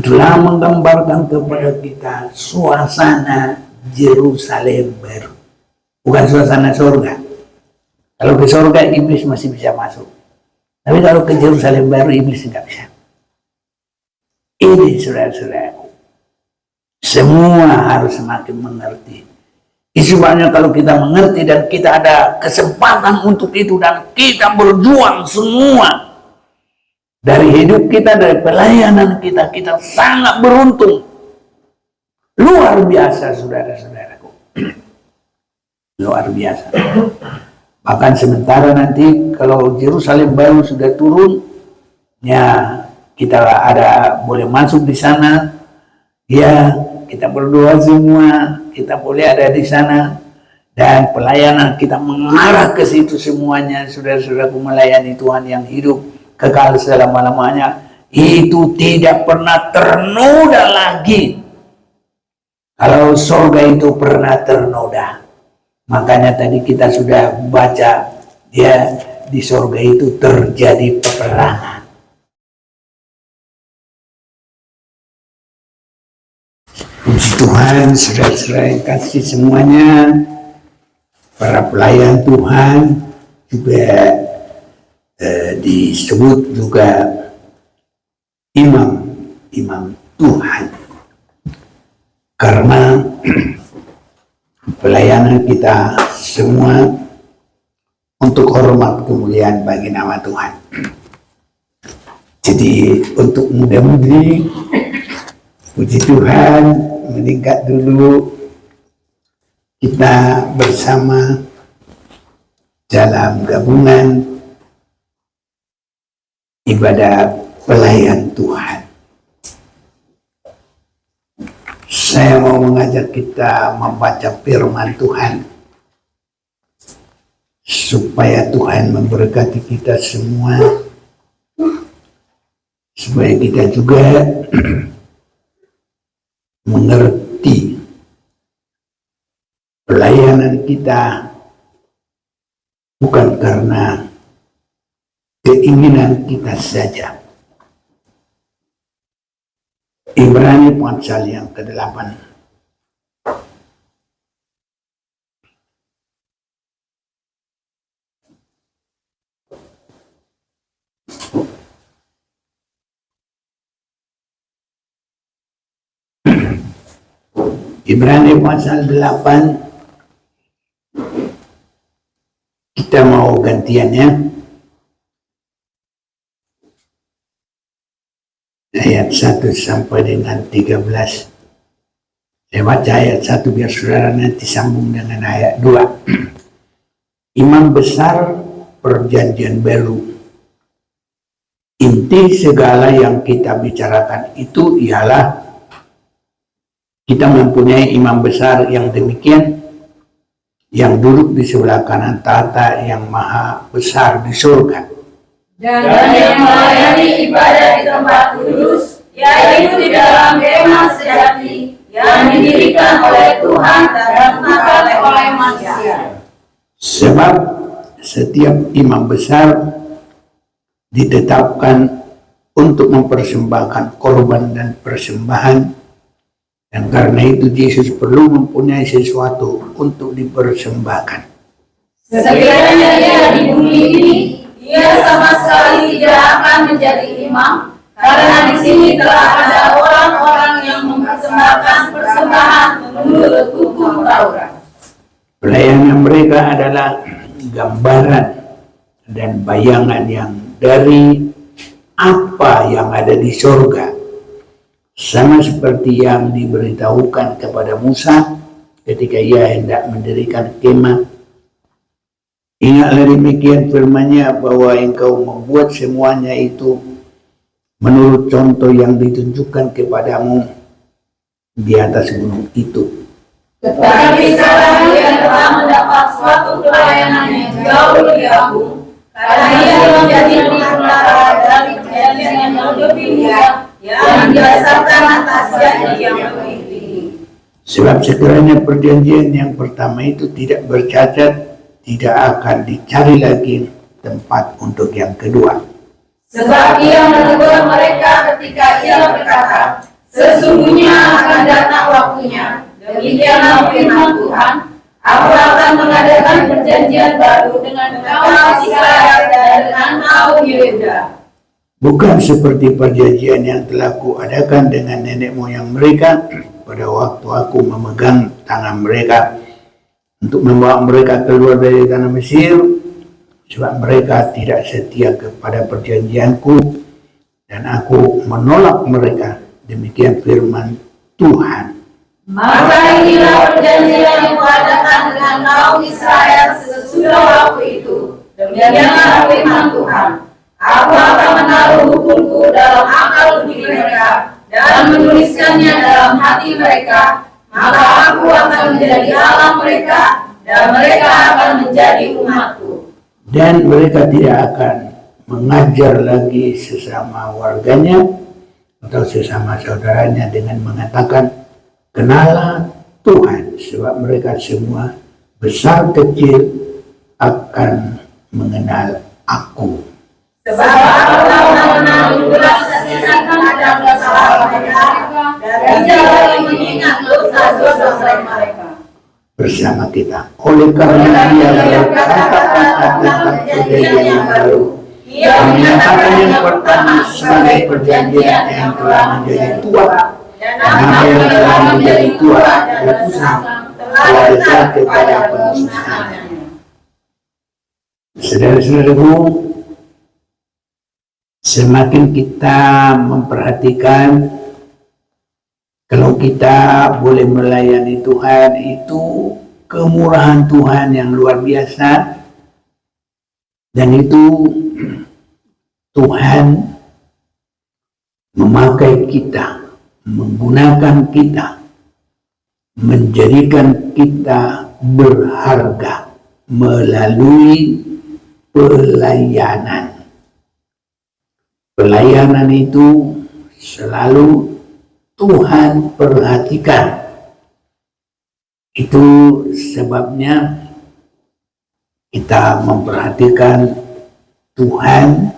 Itulah menggambarkan kepada kita suasana Yerusalem baru, bukan suasana surga. Kalau ke surga iblis masih bisa masuk, tapi kalau ke Yerusalem baru iblis tidak bisa. Ini saudara-saudaraku, semua harus semakin mengerti. Sebabnya kalau kita mengerti dan kita ada kesempatan untuk itu dan kita berjuang semua dari hidup kita, dari pelayanan kita, kita sangat beruntung. Luar biasa saudara-saudaraku. Luar biasa. Bahkan sementara nanti kalau Yerusalem baru sudah turun, ya kita ada boleh masuk di sana, ya kita berdoa semua, kita boleh ada di sana, dan pelayanan kita mengarah ke situ semuanya. Saudara-saudaraku, melayani Tuhan yang hidup kekal selama-lamanya itu tidak pernah ternoda lagi. Kalau surga itu pernah ternoda, makanya tadi kita sudah baca, ya di surga itu terjadi peperangan. Puji Tuhan, saudara-saudara yang kasih semuanya, para pelayan Tuhan juga disebut juga imam Tuhan, karena pelayanan kita semua untuk hormat kemuliaan bagi nama Tuhan. Jadi untuk muda-mudi, puji Tuhan, meningkat dulu kita bersama dalam gabungan ibadah pelayan Tuhan. Saya mau mengajak kita membaca firman Tuhan supaya Tuhan memberkati kita semua, supaya kita juga mengerti pelayanan kita bukan karena keinginan kita saja. Ibrani pasal yang ke-8. Ibrani pasal 8, kita mau gantiannya. Ayat 1 sampai dengan 13. Saya baca ayat 1 biar saudara nanti sambung dengan ayat 2. Imam besar perjanjian baru. Inti segala yang kita bicarakan itu ialah kita mempunyai imam besar yang demikian, yang duduk di sebelah kanan tahta yang maha besar di surga, dan yang melayani ibadah di tempat kudus, yaitu di dalam kemah sejati yang didirikan oleh Tuhan dan bukan oleh manusia. Sebab setiap imam besar ditetapkan untuk mempersembahkan korban dan persembahan, dan karena itu Yesus perlu mempunyai sesuatu untuk dipersembahkan. Sekiranya ia di bumi ini, ia sama sekali tidak akan menjadi imam, karena di sini telah ada orang-orang yang mempersembahkan persembahan menurut hukum Taurat. Pelayanan mereka adalah gambaran dan bayangan yang dari apa yang ada di surga, sama seperti yang diberitahukan kepada Musa ketika ia hendak mendirikan kemah. Ingatlah demikian firman-Nya, bahwa engkau membuat semuanya itu menurut contoh yang ditunjukkan kepadamu di atas gunung itu. Tetapi sekarang ia telah mendapat suatu pelayanan yang jauh lebih agung, karena ia menjadi perantara dari perjanjian yang lebih mulia, yang didasarkan atas janji yang lebih tinggi. Sebab sekiranya perjanjian yang pertama itu tidak bercacat, tidak akan dicari lagi tempat untuk yang kedua. Sebab ia menegur mereka ketika ia berkata, sesungguhnya akan datang waktunya, demikianlah firman Tuhan, aku akan mengadakan perjanjian baru dengan kaum Israel dan dengan kaum Yehuda. Bukan seperti perjanjian yang telah kuadakan dengan nenek moyang mereka pada waktu aku memegang tangan mereka untuk membawa mereka keluar dari tanah Mesir, sebab mereka tidak setia kepada perjanjianku dan aku menolak mereka. Demikian firman Tuhan. Maka inilah perjanjian yang kuadakan dengan kaum Israel sesudah waktu itu. Demikianlah firman Tuhan. Aku akan menaruh hukumku dalam akal budi mereka dan menuliskannya dalam hati mereka. Maka aku akan menjadi Allah mereka dan mereka akan menjadi umatku. Dan mereka tidak akan mengajar lagi sesama warganya atau sesama saudaranya dengan mengatakan, kenalah Tuhan, sebab mereka semua besar kecil akan mengenal aku. Sebab aku telah menanggung belas kasihan terhadap kesalahan mereka dan tidak mengingat dosa-dosa mereka. Bersama kita, oleh karena ia berkata-kata tentang perjanjian yang baru, ia menyatakan yang pertama sebagai perjanjian yang telah menjadi tua, dan apa yang telah menjadi tua dan usang telah dekat kepada pemusnahannya. Saudara-saudaraku, semakin kita memperhatikan, kalau kita boleh melayani Tuhan, itu kemurahan Tuhan yang luar biasa, dan itu Tuhan memakai kita, menggunakan kita, menjadikan kita berharga melalui pelayanan. Pelayanan itu selalu Tuhan perhatikan. Itu sebabnya kita memperhatikan Tuhan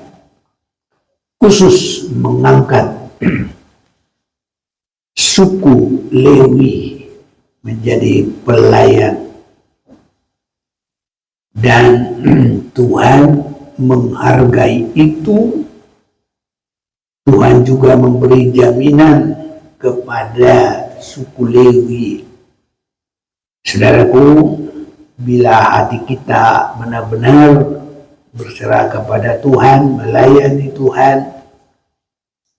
khusus mengangkat suku Lewi menjadi pelayan, dan Tuhan menghargai itu. Tuhan juga memberi jaminan kepada suku Lewi. Saudaraku, bila hati kita benar-benar berserah kepada Tuhan, melayani Tuhan,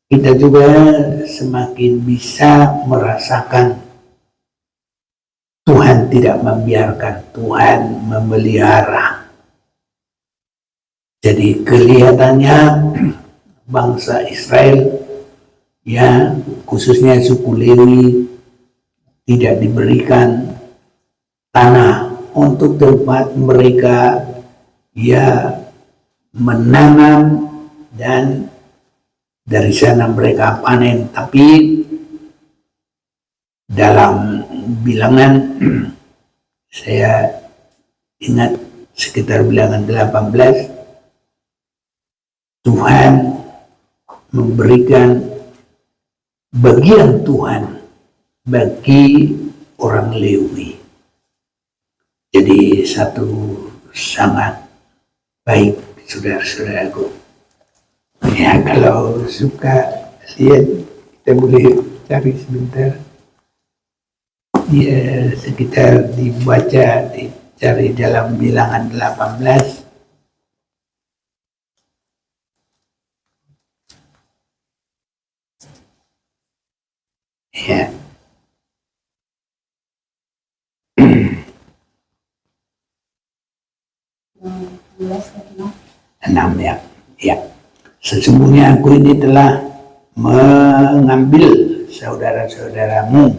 kita juga semakin bisa merasakan Tuhan tidak membiarkan, Tuhan memelihara. Jadi kelihatannya bangsa Israel, ya khususnya suku Lewi, tidak diberikan tanah untuk tempat mereka ya menanam dan dari sana mereka panen. Tapi dalam bilangan saya ingat sekitar bilangan 18, Tuhan memberikan bagian Tuhan bagi orang Lewi. Jadi satu sangat baik, saudara-saudaraku. Ya, kalau suka lihat, kita boleh cari sebentar. Ya, sekitar dibaca, dicari dalam bilangan 18. Ya. 6 ya. Ya. Sesungguhnya aku ini telah mengambil saudara-saudaramu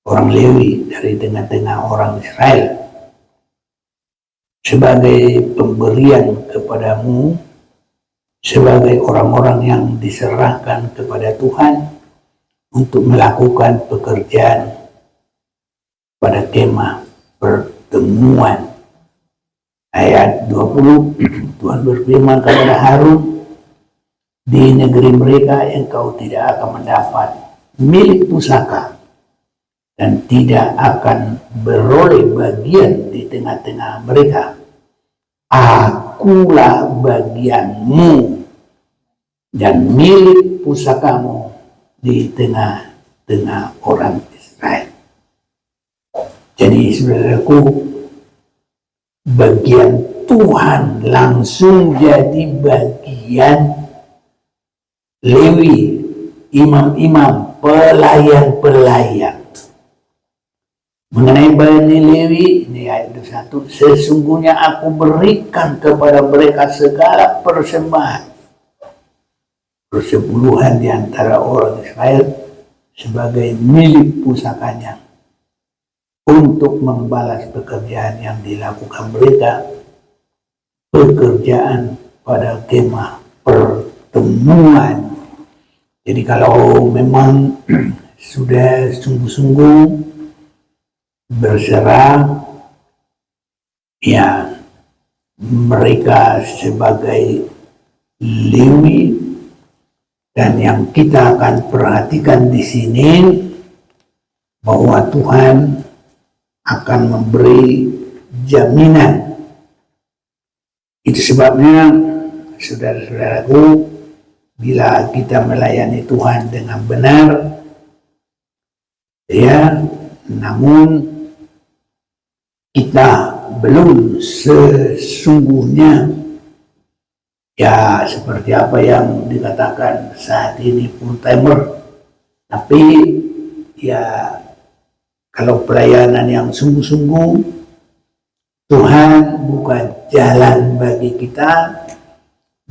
orang Lewi dari tengah-tengah orang Israel sebagai pemberian kepadamu, sebagai orang-orang yang diserahkan kepada Tuhan untuk melakukan pekerjaan pada kemah pertemuan. Ayat 20, Tuhan berfirman kepada Harun, Di negeri mereka engkau tidak akan mendapat milik pusaka dan tidak akan beroleh bagian di tengah-tengah mereka. Akulah bagianmu dan milik pusakamu di tengah-tengah orang Israel. Jadi saudaraku, bagian Tuhan langsung jadi bagian Lewi, imam-imam, pelayan-pelayan. Mengenai Bani Lewi, ini ayat 21, sesungguhnya aku berikan kepada mereka segala persembahan, persepuluhan di antara orang Israel sebagai milik pusakanya untuk membalas pekerjaan yang dilakukan mereka, pekerjaan pada kemah pertemuan. Jadi kalau memang sudah sungguh-sungguh berserah, ya mereka sebagai Lewi, dan yang kita akan perhatikan di sini bahwa Tuhan akan memberi jaminan. Itu sebabnya saudara-saudaraku, bila kita melayani Tuhan dengan benar, ya, namun kita belum sesungguhnya, ya seperti apa yang dikatakan saat ini full timer, tapi ya kalau pelayanan yang sungguh-sungguh, Tuhan buka jalan bagi kita,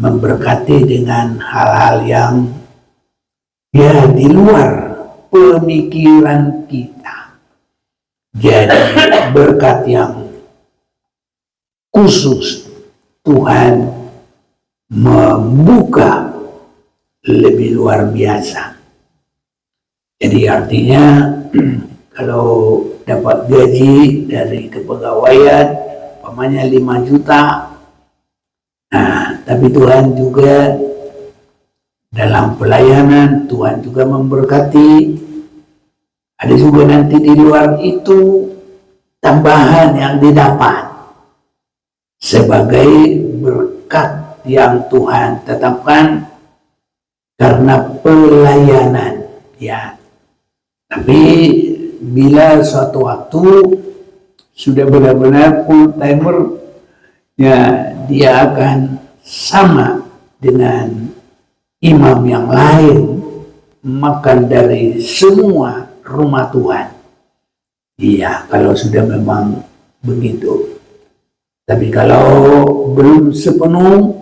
memberkati dengan hal-hal yang ya di luar pemikiran kita. Jadi berkat yang khusus Tuhan membuka lebih luar biasa. Jadi artinya kalau dapat gaji dari kepegawaian umpamanya 5 juta, nah, tapi Tuhan juga dalam pelayanan, Tuhan juga memberkati. Ada juga nanti di luar itu tambahan yang didapat sebagai berkat yang Tuhan tetapkan karena pelayanan, ya. Tapi bila suatu waktu sudah benar-benar full timer, ya dia akan sama dengan imam yang lain, makan dari semua rumah Tuhan. Iya, kalau sudah memang begitu. Tapi kalau belum sepenuh,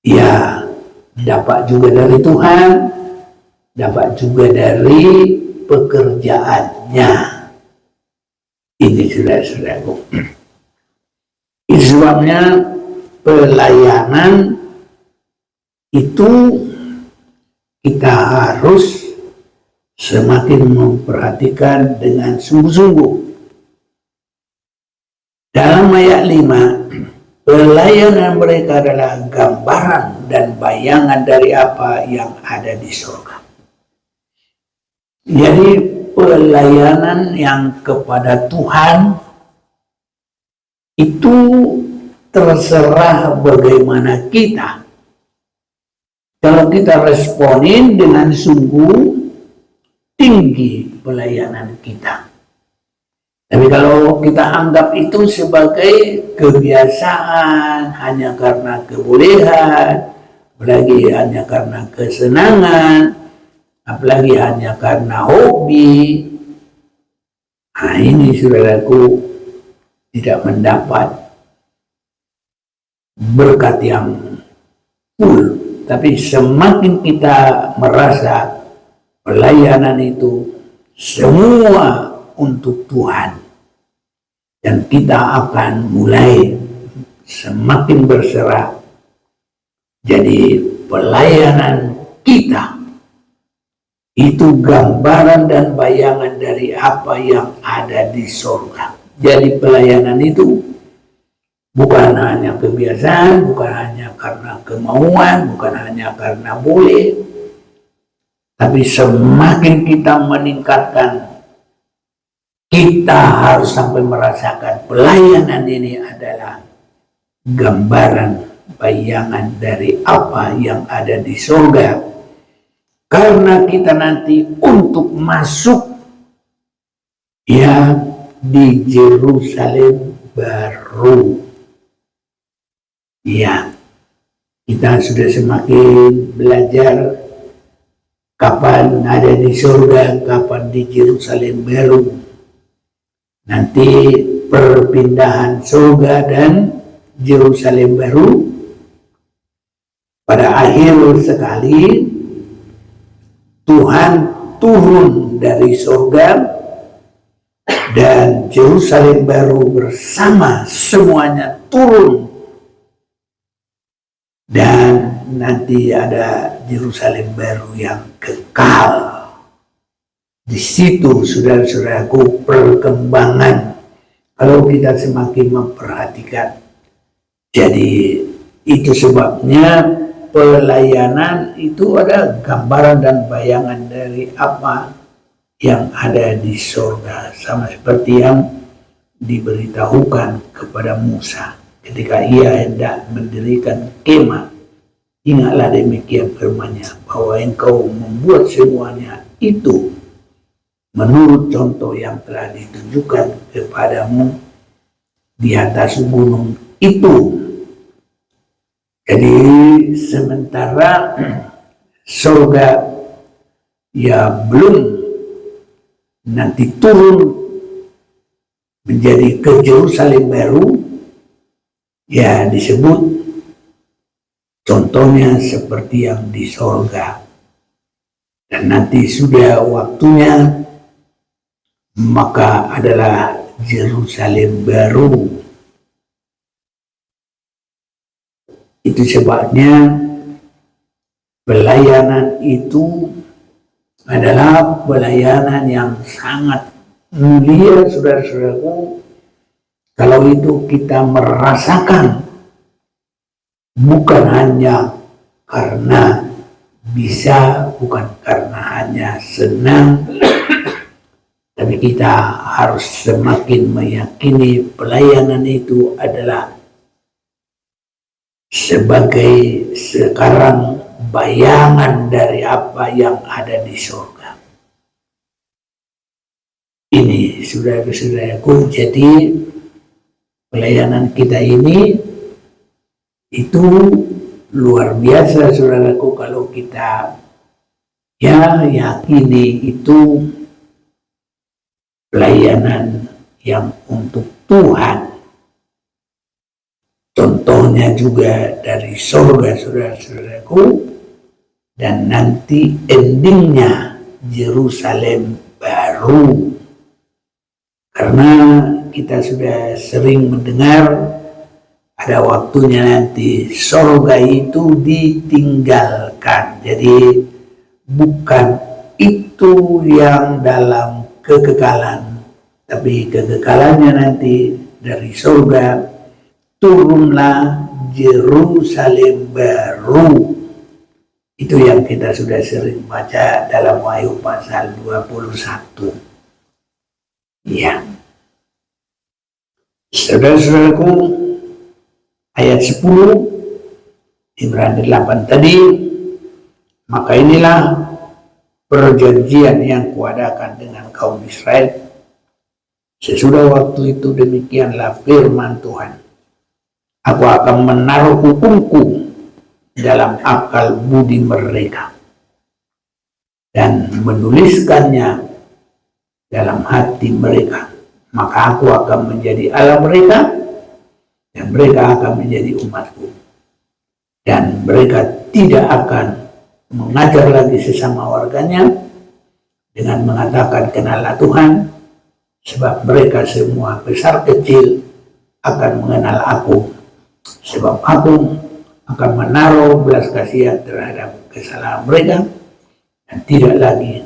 ya dapat juga dari Tuhan, dapat juga dari pekerjaannya. Ini saudara-saudaraku. Itu sebabnya pelayanan itu kita harus semakin memperhatikan dengan sungguh-sungguh. Dalam ayat 5, pelayanan mereka adalah gambaran dan bayangan dari apa yang ada di surga. Jadi pelayanan yang kepada Tuhan itu terserah bagaimana kita. Kalau kita responin dengan sungguh, tinggi pelayanan kita. Tapi kalau kita anggap itu sebagai kebiasaan, hanya karena kebolehan, apalagi hanya karena kesenangan, apalagi hanya karena hobi, nah ini saudaraku tidak mendapat berkat yang full. Tapi semakin kita merasa pelayanan itu semua untuk Tuhan, dan kita akan mulai semakin berserah. Jadi pelayanan kita itu gambaran dan bayangan dari apa yang ada di surga. Jadi pelayanan itu Bukan hanya kebiasaan, bukan hanya karena kemauan, bukan hanya karena boleh, tapi semakin kita meningkatkan, kita harus sampai merasakan pelayanan ini adalah gambaran, bayangan dari apa yang ada di surga. Karena kita nanti untuk masuk ya di Yerusalem baru. Ya, kita sudah semakin belajar kapan ada di surga, kapan di Yerusalem baru. Nanti perpindahan surga dan Yerusalem baru pada akhir sekali Tuhan turun dari surga dan Yerusalem baru bersama semuanya turun. Dan nanti ada Yerusalem baru yang kekal. Di situ, saudara-saudaraku, perkembangan kalau kita semakin memperhatikan. Jadi itu sebabnya pelayanan itu ada gambaran dan bayangan dari apa yang ada di surga, sama seperti yang diberitahukan kepada Musa ketika ia hendak mendirikan kemah. Ingatlah demikian firman-Nya, bahwa engkau membuat semuanya itu menurut contoh yang telah ditunjukkan kepadamu di atas gunung itu. Jadi sementara surga ya belum nanti turun menjadi ke Yerusalem baru, ya disebut contohnya seperti yang di surga. Dan nanti sudah waktunya, maka adalah Yerusalem baru. Itu sebabnya pelayanan itu adalah pelayanan yang sangat mulia, saudara-saudaraku. Kalau itu kita merasakan, bukan hanya karena bisa, bukan karena hanya senang, tapi kita harus semakin meyakini pelayanan itu adalah sebagai sekarang bayangan dari apa yang ada di surga. Ini saudara-saudaraku, jadi pelayanan kita ini itu luar biasa, saudaraku, kalau kita ya yakini itu pelayanan yang untuk Tuhan. Contohnya juga dari surga, saudara-saudaraku, dan nanti endingnya Yerusalem baru. Karena kita sudah sering mendengar ada waktunya nanti surga itu ditinggalkan. Jadi bukan itu yang dalam kekekalan, tapi kekekalannya nanti dari surga turunlah Yerusalem baru. Itu yang kita sudah sering baca dalam Wahyu pasal 21. Ya. Saudara-saudaraku, ayat 10 Ibrani 8 tadi, maka inilah perjanjian yang kuadakan dengan kaum Israel sesudah waktu itu, demikianlah firman Tuhan, aku akan menaruh hukumku dalam akal budi mereka dan menuliskannya dalam hati mereka, maka aku akan menjadi Allah mereka dan mereka akan menjadi umatku, dan mereka tidak akan mengajar lagi sesama warganya dengan mengatakan kenallah Tuhan, sebab mereka semua besar kecil akan mengenal aku, sebab aku akan menaruh belas kasihan terhadap kesalahan mereka dan tidak lagi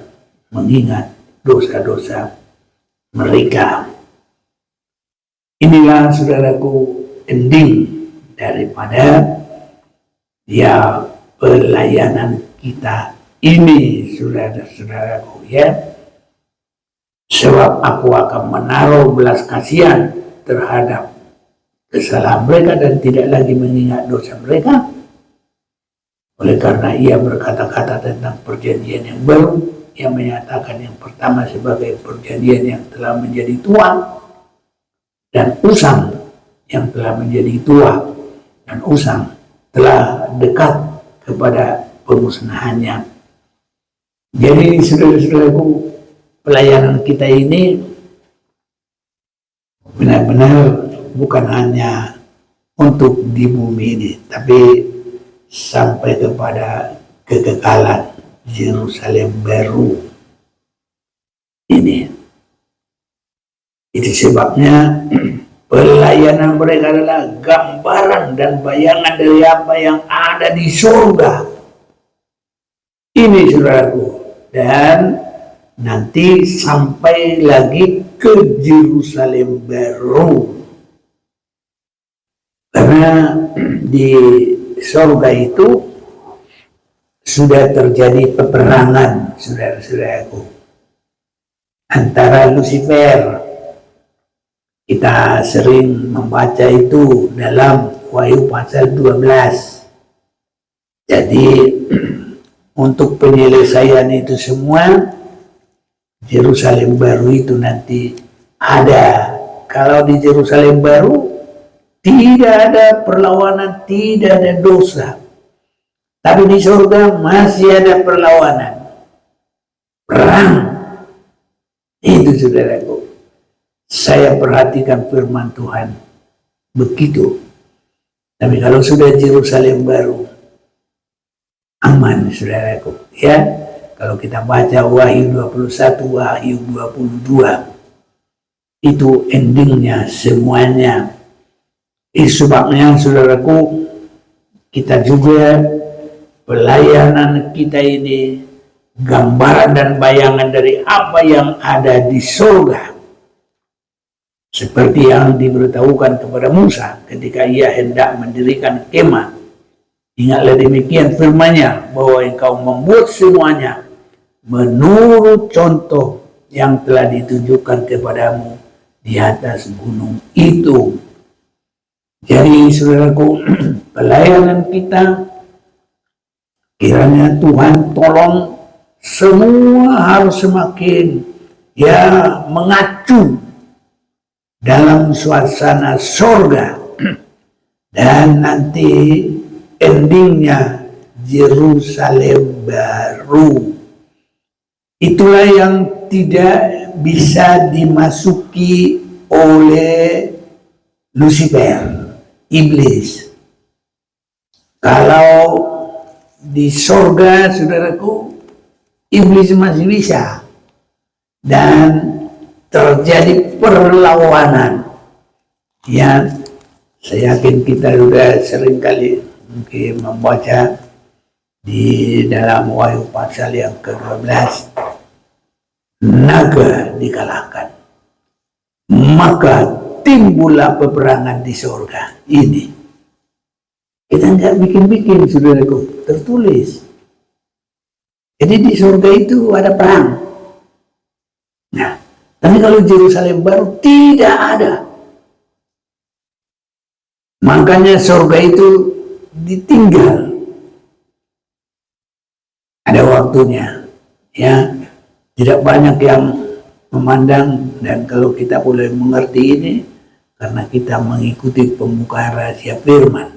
mengingat dosa-dosa mereka. Inilah, saudaraku, ending daripada ya pelayanan kita ini, saudara-saudaraku ya. Sebab aku akan menaruh belas kasihan terhadap kesalahan mereka dan tidak lagi mengingat dosa mereka. Oleh karena ia berkata-kata tentang perjanjian yang baru, ia menyatakan yang pertama sebagai perjanjian yang telah menjadi tua, dan usang yang telah menjadi tua, dan usang telah dekat kepada pemusnahannya. Jadi saudara-saudaraku, pelayanan kita ini benar-benar bukan hanya untuk di bumi ini, tapi sampai kepada kekekalan Yerusalem baru ini. Itu sebabnya pelayanan mereka adalah gambaran dan bayangan dari apa yang ada di surga. Ini saudaraku, dan nanti sampai lagi ke Yerusalem baru. Karena di surga itu sudah terjadi peperangan, saudara-saudaraku, antara Lucifer. Kita sering membaca itu dalam Wahyu pasal 12. Jadi untuk penyelesaian itu semua, Yerusalem baru itu nanti ada. Kalau di Yerusalem baru tidak ada perlawanan, tidak ada dosa. Tapi di surga masih ada perlawanan, perang. Itu saudaraku. Saya perhatikan firman Tuhan begitu. Tapi kalau sudah Yerusalem baru, aman saudaraku. Ya, kalau kita baca Wahyu 21, Wahyu 22, itu endingnya semuanya. Sebabnya saudaraku, kita juga pelayanan kita ini gambaran dan bayangan dari apa yang ada di surga. Seperti yang diberitahukan kepada Musa ketika ia hendak mendirikan kemah. Ingatlah demikian firman-Nya, bahwa engkau membuat semuanya menurut contoh yang telah ditunjukkan kepadamu di atas gunung itu. Jadi saudaraku, pelayanan kita, kiranya Tuhan tolong semua harus semakin mengacu dalam suasana surga, dan nanti endingnya Yerusalem baru. Itulah yang tidak bisa dimasuki oleh Lucifer, iblis. Kalau di surga, saudaraku, iblis masih bisa, dan terjadi perlawanan. Ya, saya yakin kita sudah sering kali mungkin membaca di dalam Wahyu pasal yang ke-12, naga dikalahkan, maka timbullah peperangan di surga ini. Kita nggak bikin-bikin, saudaraku, tertulis. Jadi di surga itu ada perang. Nah, tapi kalau Yerusalem baru tidak ada. Makanya surga itu ditinggal. Ada waktunya. Ya, tidak banyak yang memandang, dan kalau kita boleh mengerti ini karena kita mengikuti pembukaan rahasia firman.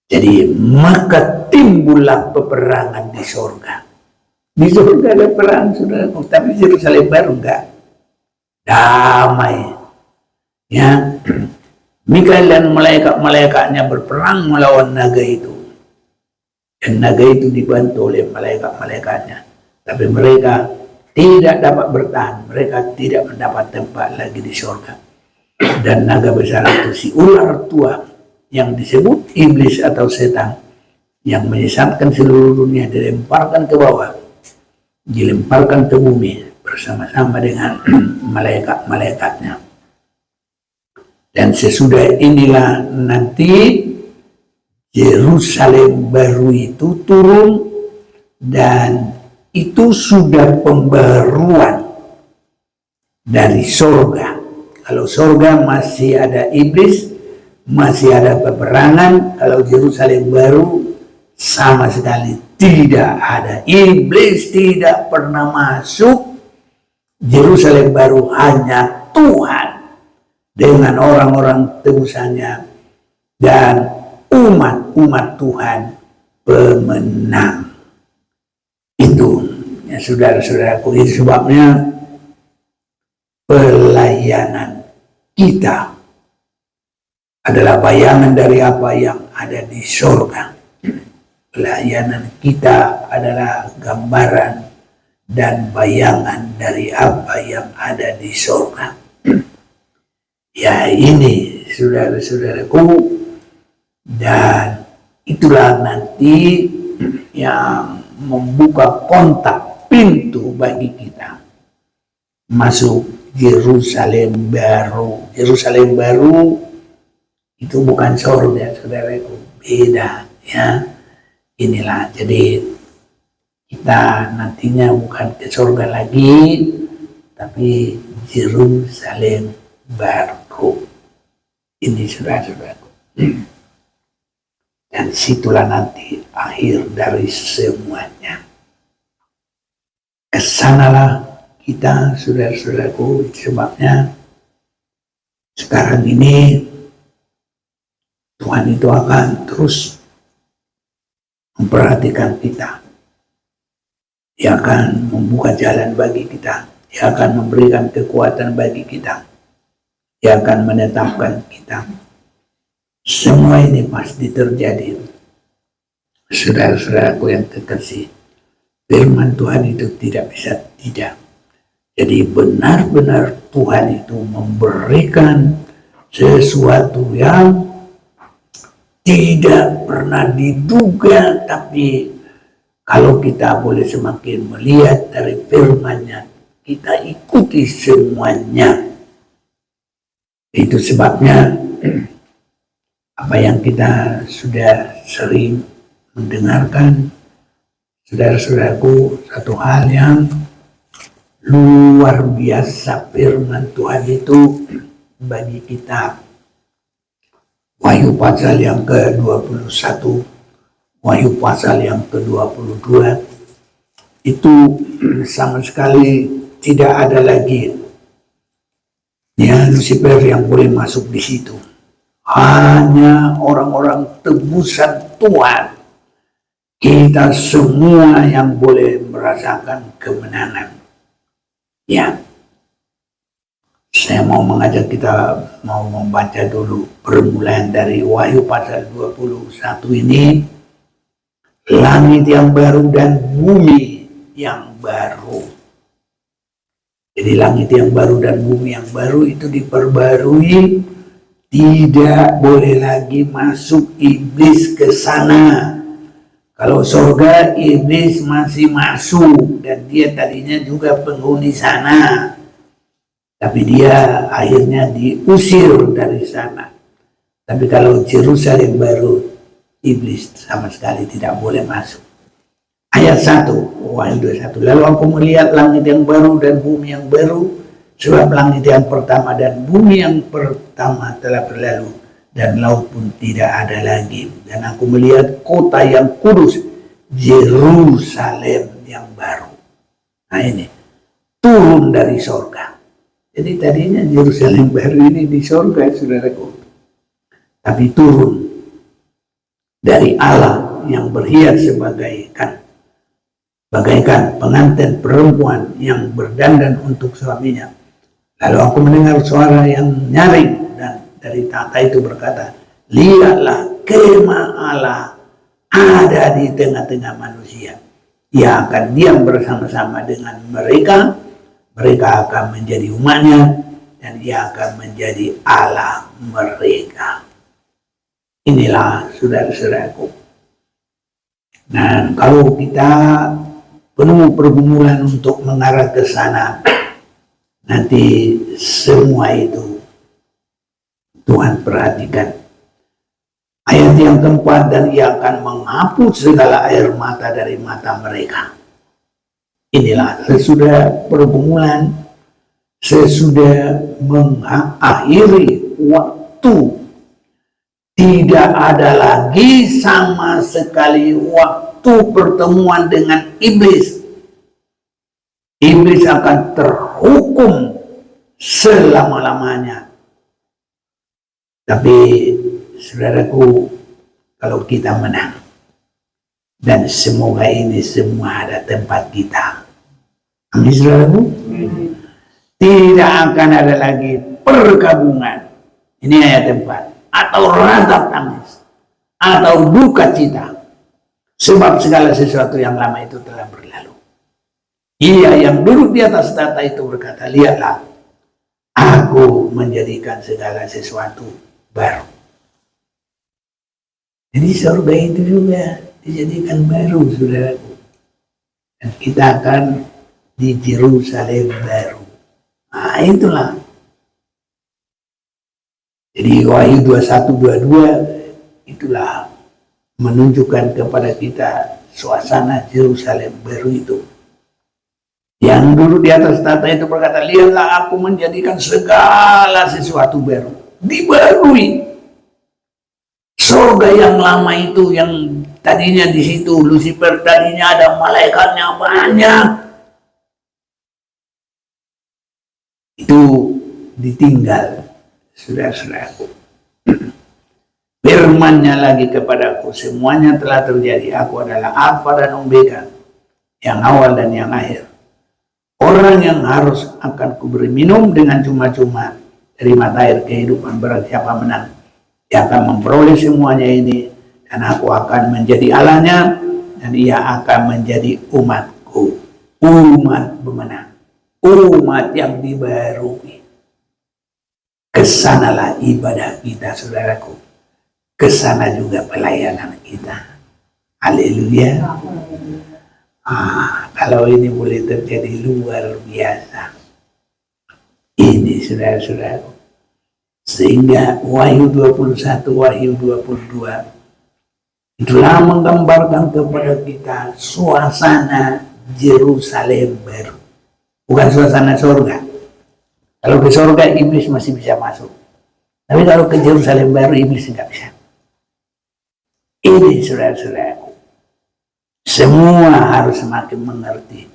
Jadi maka timbullah peperangan di surga. Di surga ada perang, saudara, tapi Yerusalem baru enggak. Damai. Ya, Mikael dan malaikat-malaikatnya berperang melawan naga itu. Dan naga itu dibantu oleh malaikat-malaikatnya. Tapi mereka tidak dapat bertahan. Mereka tidak mendapat tempat lagi di surga. Dan naga besar itu, si ular tua yang disebut iblis atau setan, yang menyesatkan seluruh dunia, dilemparkan ke bawah, dilemparkan ke bumi bersama-sama dengan malaikat-malaikatnya. Dan sesudah inilah nanti Yerusalem baru itu turun, dan itu sudah pembaruan dari sorga. Kalau sorga masih ada iblis, masih ada peperangan. Kalau Yerusalem baru sama sekali tidak ada. Iblis tidak pernah masuk. Yerusalem baru hanya Tuhan dengan orang-orang tebusannya dan umat-umat Tuhan pemenang. Itu ya saudara-saudaraku, itu sebabnya pelayanan kita adalah bayangan dari apa yang ada di sorga. Pelayanan kita adalah gambaran dan bayangan dari apa yang ada di sorga. Ya ini saudara-saudaraku, dan itulah nanti yang membuka kontak pintu bagi kita masuk Yerusalem baru. Yerusalem baru itu bukan sorga, saudaraku, beda ya. Inilah, jadi kita nantinya bukan ke sorga lagi, tapi Yerusalem baru. Ini saudara-saudaraku. Dan situlah nanti akhir dari semuanya. Kesanalah kita, saudara-saudaraku. Sebabnya sekarang ini Tuhan itu akan terus memperhatikan kita. Dia akan membuka jalan bagi kita. Dia akan memberikan kekuatan bagi kita. Dia akan menetapkan kita. Semua ini pasti terjadi. Saudara-saudaraku yang terkasih, firman Tuhan itu tidak bisa tidak. Jadi benar-benar Tuhan itu memberikan sesuatu yang tidak pernah diduga, tapi kalau kita boleh semakin melihat dari firman-Nya, kita ikuti semuanya. Itu sebabnya apa yang kita sudah sering mendengarkan, saudara-saudaraku, satu hal yang luar biasa firman Tuhan itu bagi kita. Wahyu pasal yang ke-21, Wahyu pasal yang ke-22, itu sama sekali tidak ada lagi ya Lucifer yang boleh masuk di situ. Hanya orang-orang tebusan Tuhan, kita semua yang boleh merasakan kemenangan. Ya, saya mau mengajak kita mau membaca dulu permulaan dari Wahyu pasal 21 ini. Langit yang baru dan bumi yang baru. Jadi langit yang baru dan bumi yang baru itu diperbarui. Tidak boleh lagi masuk iblis ke sana. Kalau surga, iblis masih masuk dan dia tadinya juga penghuni sana. Tapi dia akhirnya diusir dari sana. Tapi kalau Yerusalem baru, iblis sama sekali tidak boleh masuk. Ayat 1, Wahyu 21. Lalu aku melihat langit yang baru dan bumi yang baru, sebab langit yang pertama dan bumi yang pertama telah berlalu, dan laut pun tidak ada lagi. Dan aku melihat kota yang kudus, Yerusalem yang baru. Nah ini, turun dari sorga. Jadi tadinya Yerusalem baru ini di sorga, saudaraku. Tapi turun dari Allah yang berhias bagaikan pengantin perempuan yang berdandan untuk suaminya. Lalu aku mendengar suara yang nyaring dan dari tahta itu berkata, lihatlah kemah Allah ada di tengah-tengah manusia. Ia akan diam bersama-sama dengan mereka. Mereka akan menjadi umatnya dan ia akan menjadi Allah mereka. Inilah saudara-saudaraku. Dan kalau kita penuh pergumulan untuk mengarah ke sana, nanti semua itu Tuhan perhatikan ayat yang keempat, dan Ia akan menghapus segala air mata dari mata mereka. Inilah sesudah pergumulan, sesudah mengakhiri waktu, tidak ada lagi sama sekali waktu pertemuan dengan iblis. Iblis akan terhukum selama-lamanya. Tapi saudaraku, kalau kita menang, dan semoga ini semua ada tempat kita. Amin, saudaraku. Tidak akan ada lagi perkabungan. Ini ayat 4. Atau ratap tangis, atau duka cita. Sebab segala sesuatu yang lama itu telah berlalu. Ia yang duduk di atas tahta itu berkata, lihatlah, aku menjadikan segala sesuatu baru. Jadi surga itu juga dijadikan baru, saudaraku. Dan kita akan di Yerusalem baru. Nah, itulah. Jadi Wahyu 21-22 itulah menunjukkan kepada kita suasana Yerusalem baru itu. Yang duduk di atas tahta itu berkata, lihatlah, aku menjadikan segala sesuatu baru. Dibarui. Surga yang lama itu, yang tadinya di situ Lucifer, tadinya ada malaikatnya banyak, itu ditinggal, saudara-saudaraku. Firman-Nya lagi kepadaku, semuanya telah terjadi. Aku adalah Alfa dan Omega, yang awal dan yang akhir. Orang yang harus akan kuberi minum dengan cuma-cuma dari mata air kehidupan, barang siapa menang, dia akan memperoleh semuanya ini, dan aku akan menjadi Allahnya, dan ia akan menjadi umatku, umat pemenang, umat yang dibarui. Kesanalah ibadah kita, saudaraku. Kesana juga pelayanan kita. Haleluya. Kalau ini boleh terjadi luar biasa. Ini saudara-saudaraku. Sehingga Wahyu 21, Wahyu 22 itulah menggambarkan kepada kita suasana Yerusalem baru. Bukan suasana surga. Kalau ke surga iblis masih bisa masuk. Tapi kalau ke Yerusalem baru iblis tidak bisa. Ini saudara-saudaraku. Semua harus semakin mengerti.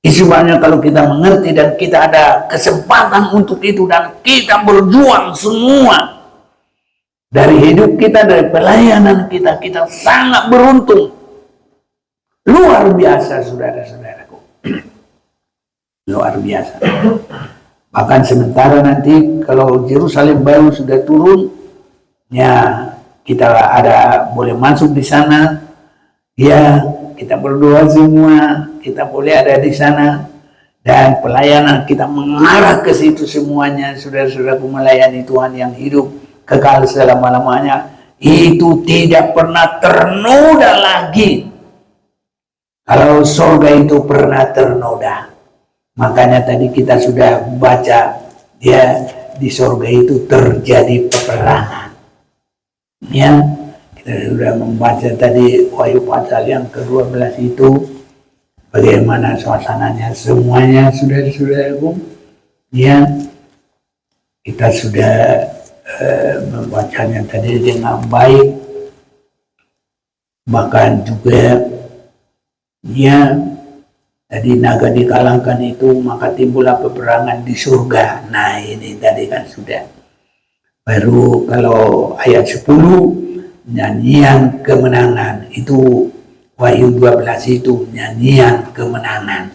Sebabnya kalau kita mengerti dan kita ada kesempatan untuk itu, dan kita berjuang semua dari hidup kita, dari pelayanan kita, kita sangat beruntung. Luar biasa, saudara-saudaraku. Luar biasa. Bahkan sementara nanti kalau Yerusalem baru sudah turun, ya kita ada boleh masuk di sana, ya kita berdoa semua, kita boleh ada di sana, dan pelayanan kita mengarah ke situ semuanya. Saudara-saudaraku, melayani Tuhan yang hidup kekal selama-lamanya itu tidak pernah ternoda lagi. Kalau surga itu pernah ternoda, makanya tadi kita sudah baca, ya di surga itu terjadi peperangan. Ya, kita sudah membaca tadi Wahyu pasal yang ke-12 itu, bagaimana suasananya semuanya, saudara-saudaraku. Ya, kita sudah membacanya tadi dengan baik. Bahkan juga, ya, tadi naga dikalangkan itu, maka timbullah peperangan di surga. Nah, ini tadi kan sudah. Baru kalau ayat 10, nyanyian kemenangan, itu Wahyu 12 itu nyanyian kemenangan.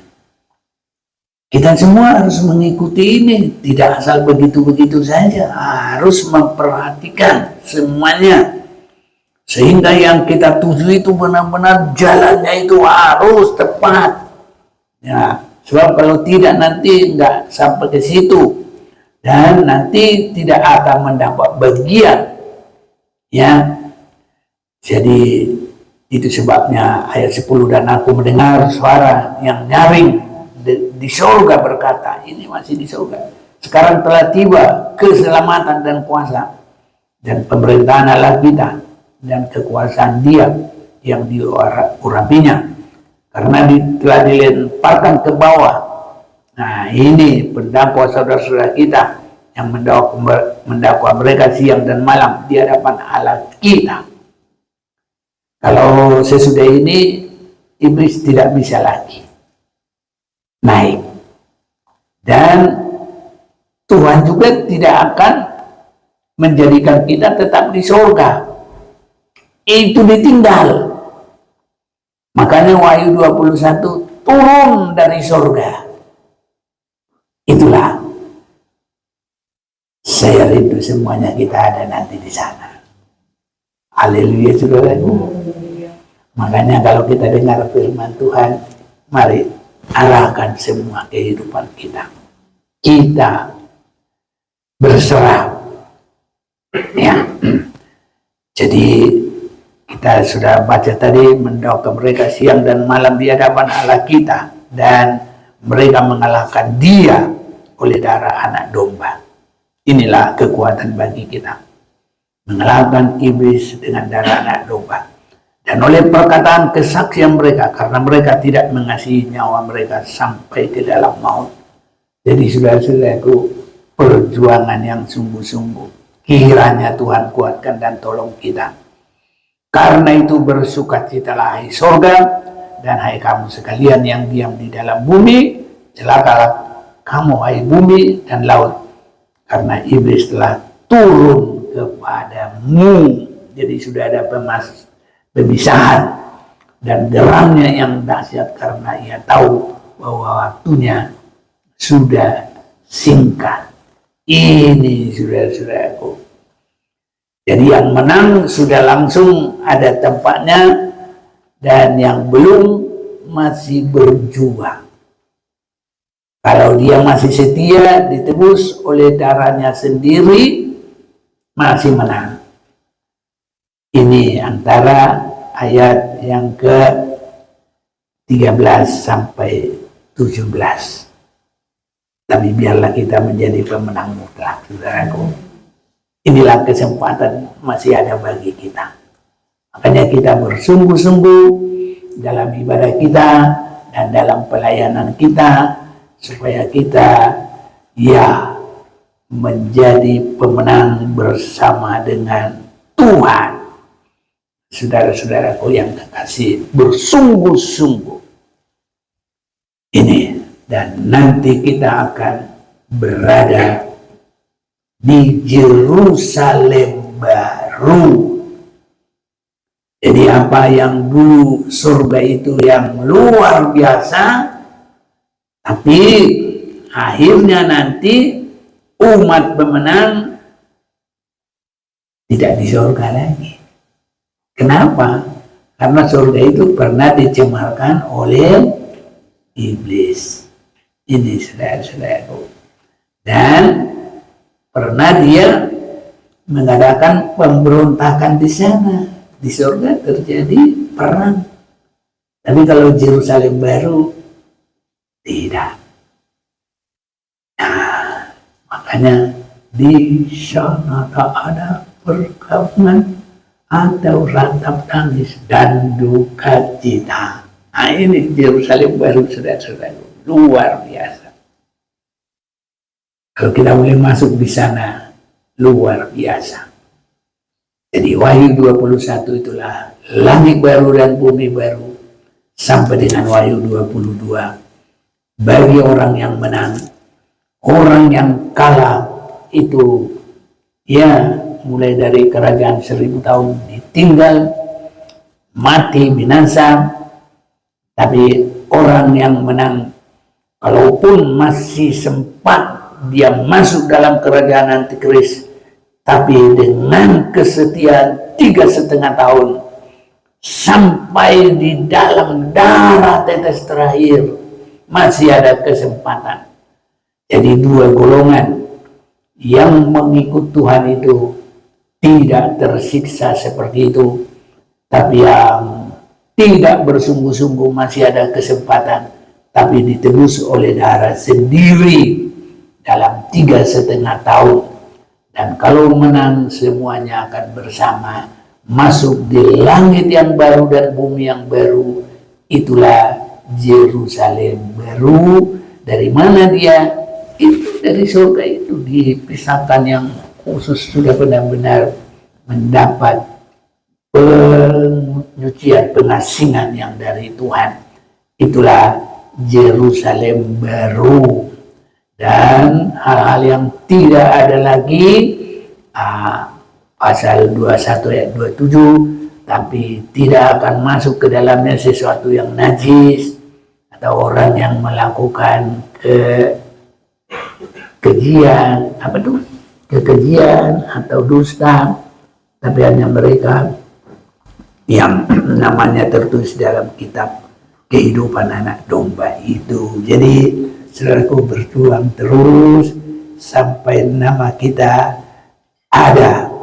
Kita semua harus mengikuti ini, tidak asal begitu-begitu saja, harus memperhatikan semuanya. Sehingga yang kita tuju itu benar-benar jalannya itu harus tepat. Ya, sebab kalau tidak nanti nggak sampai ke situ. Dan nanti tidak akan mendapat bagian. Ya, jadi itu sebabnya ayat 10, dan aku mendengar suara yang nyaring di surga berkata, ini masih di surga, sekarang telah tiba keselamatan dan kuasa dan pemerintahan Allah kita dan kekuasaan Dia yang diurapinya, karena telah dilemparkan ke bawah. Nah, ini pendakwa saudara-saudara kita yang mendakwa mereka siang dan malam di hadapan Allah kita. Kalau sesudah ini, iblis tidak bisa lagi naik, dan Tuhan juga tidak akan menjadikan kita tetap di surga. Itu ditinggal. Makanya Wahyu 21 turun dari surga. Itulah, saya rindu semuanya kita ada nanti di sana. Haleluya, saudaraku. Makanya kalau kita dengar firman Tuhan, mari arahkan semua kehidupan kita. Kita berserah. Ya. Jadi kita sudah baca tadi, mendakwa mereka siang dan malam di hadapan Allah kita, dan mereka mengalahkan Dia oleh darah anak domba. Inilah kekuatan bagi kita, mengalahkan iblis dengan darah anak domba, dan oleh perkataan kesaksian mereka, karena mereka tidak mengasihi nyawa mereka sampai ke dalam maut. Jadi saudara-saudaraku, perjuangan yang sungguh-sungguh kiranya Tuhan kuatkan dan tolong kita. Karena itu bersukacitalah hai surga, dan hai kamu sekalian yang diam di dalam bumi, celakalah kamu hai bumi dan laut, karena iblis telah turun kepadamu. Jadi sudah ada pemisahan dan geramnya yang dahsyat, karena ia tahu bahwa waktunya sudah singkat. Ini saudara-saudaraku. Jadi yang menang sudah langsung ada tempatnya, dan yang belum masih berjuang. Kalau dia masih setia, ditebus oleh darahnya sendiri, masih menang. Ini antara ayat yang ke-13 sampai 17. Tapi biarlah kita menjadi pemenang mutlak, saudaraku. Inilah kesempatan masih ada bagi kita. Makanya kita bersungguh-sungguh dalam ibadah kita dan dalam pelayanan kita, supaya kita menjadi pemenang bersama dengan Tuhan. Saudara-saudaraku yang kekasih, bersungguh-sungguh ini, dan nanti kita akan berada di Yerusalem baru. Jadi apa yang dulu surga itu yang luar biasa, tapi akhirnya nanti umat pemenang tidak di surga lagi. Kenapa? Karena surga itu pernah dicemarkan oleh iblis. Ini saudara-saudaraku. Dan pernah dia mengadakan pemberontakan di sana. Di surga terjadi perang. Tapi kalau Yerusalem baru, tidak. Nah, makanya di sana tak ada perkabungan atau ratap tangis dan duka cita. Nah, ini Yerusalem baru, saudara-saudara, luar biasa. Kalau kita boleh masuk di sana, luar biasa. Jadi Wahyu 21 itulah langit baru dan bumi baru, sampai dengan Wahyu 22. Bagi orang yang menang, orang yang kalah itu mulai dari kerajaan 1000 tahun ditinggal, mati, binasa. Tapi orang yang menang, kalaupun masih sempat dia masuk dalam kerajaan antikris, tapi dengan kesetiaan 3,5 tahun sampai di dalam darah tetes terakhir, masih ada kesempatan. Jadi dua golongan yang mengikut Tuhan itu tidak tersiksa seperti itu, tapi yang tidak bersungguh-sungguh masih ada kesempatan, tapi ditebus oleh darah sendiri dalam 3,5 tahun. Dan kalau menang, semuanya akan bersama masuk di langit yang baru dan bumi yang baru. Itulah Yerusalem baru. Dari mana dia? Itu dari surga itu, dipisahkan yang khusus, sudah benar-benar mendapat penyucian, pengasingan yang dari Tuhan. Itulah Yerusalem baru. Dan hal-hal yang tidak ada lagi, pasal 21 ayat 27, tapi tidak akan masuk ke dalamnya sesuatu yang najis atau orang yang melakukan kekejian atau dusta, tapi hanya mereka yang namanya tertulis dalam kitab kehidupan anak domba itu. Jadi saudaraku, berjuang terus sampai nama kita ada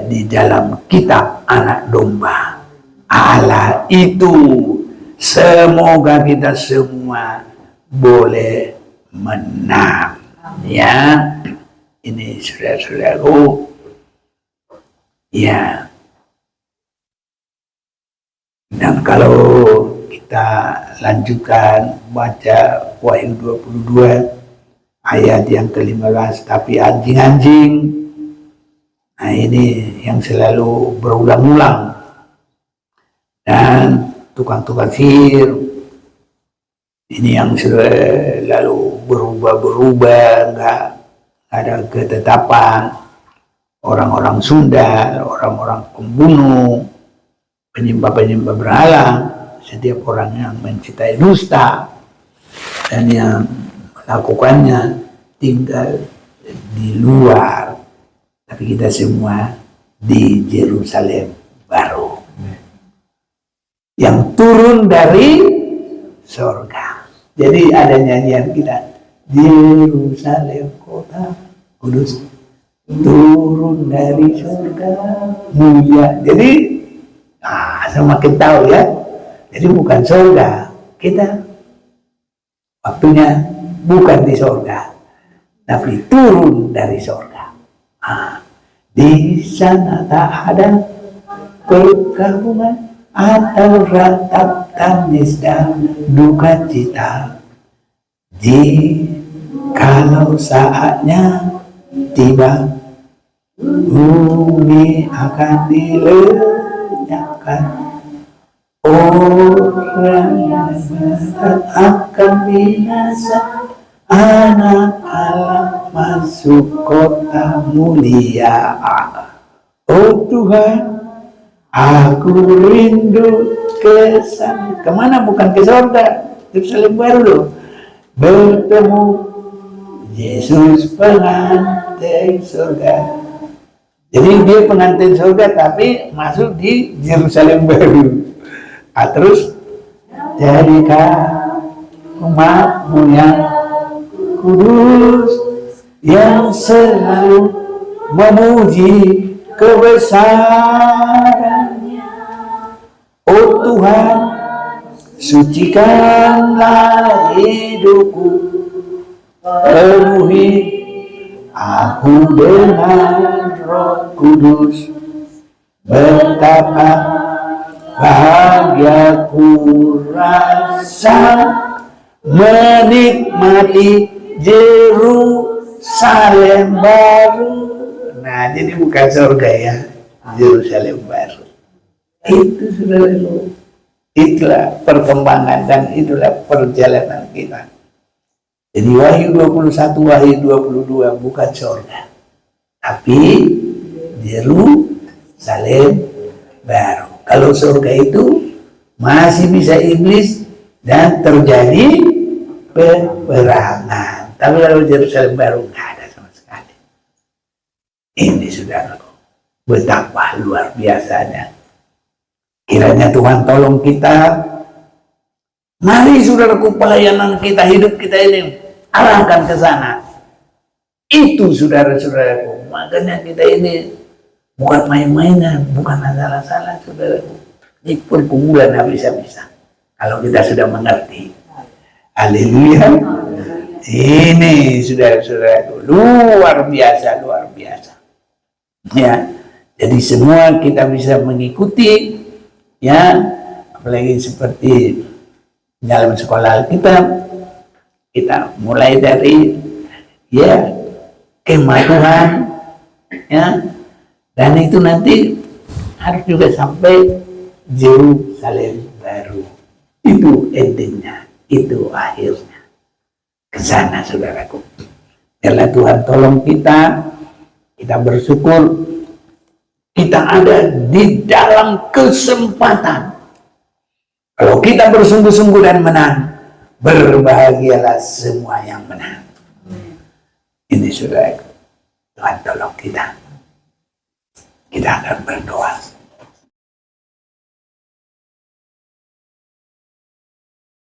di dalam kitab anak domba Allah itu. Semoga kita semua boleh menang, ya. Ini saudara-saudaraku, ya. Dan kalau kita lanjutkan baca Wahyu 22 ayat yang ke-15, tapi anjing-anjing, nah ini yang selalu berulang-ulang, dan tukang-tukang sihir ini yang selalu berubah-berubah, nggak ada ketetapan, orang-orang Sunda, orang-orang pembunuh, penyembah-penyembah berhala, setiap orang yang mencintai dusta dan yang melakukannya tinggal di luar, tapi kita semua di Yerusalem baru yang turun dari surga. Jadi ada nyanyian kita, Yerusalem kota kudus, turun dari surga mulia. Jadi semakin tahu ya. Jadi bukan surga, kita waktunya bukan di surga, tapi turun dari surga. Di sana tak ada perkampungan atau ratap tangis dan duka cita. Kalau saatnya tiba, bumi akan dilenyapkan, orang yang berat akan binasa, anak Allah masuk kota mulia. Oh Tuhan, aku rindu ke sana. Kemana? Bukan ke surga, Yerusalem baru loh. Bertemu Yesus pengantin surga. Jadi dia pengantin surga tapi masuk di Yerusalem baru. Terus jadikan umatmu yang kudus, yang selalu memuji kebesarannya. Oh Tuhan, sucikanlah hidupku, penuhi aku dengan Roh Kudus. Betapa bahagia ku rasa menikmati Yerusalem baru. Nah, jadi bukan surga ya, Yerusalem baru. Itu saudara, itulah perkembangan dan itulah perjalanan kita. Jadi Wahyu 21, Wahyu 22 bukan surga, tapi Yerusalem baru. Kalau surga itu masih bisa iblis dan terjadi peperangan. Tapi kalau Yerusalem baru nggak ada sama sekali. Ini saudaraku, betapa luar biasanya. Kiranya Tuhan tolong kita. Mari saudaraku, pelayanan kita, hidup kita ini arahkan ke sana. Itu saudara-saudaraku. Makanya kita ini bukan main-mainan, bukan salah-salah saudaraku. Ini pergumulan habis-habisan. Kalau kita sudah mengerti. Haleluya. Ini saudara-saudaraku, luar biasa, luar biasa. Ya, jadi semua kita bisa mengikuti, ya, apalagi seperti dalam sekolah kita mulai dari, ya, kemah Tuhan, ya, dan itu nanti harus juga sampai Yerusalem baru. Itu endingnya, itu akhirnya. Ke sana, saudaraku. Biarlah Tuhan tolong kita bersyukur, kita ada di dalam kesempatan. Kalau kita bersungguh-sungguh dan menang, berbahagialah semua yang menang. Ini saudaraku, Tuhan tolong kita. Kita akan berdoa.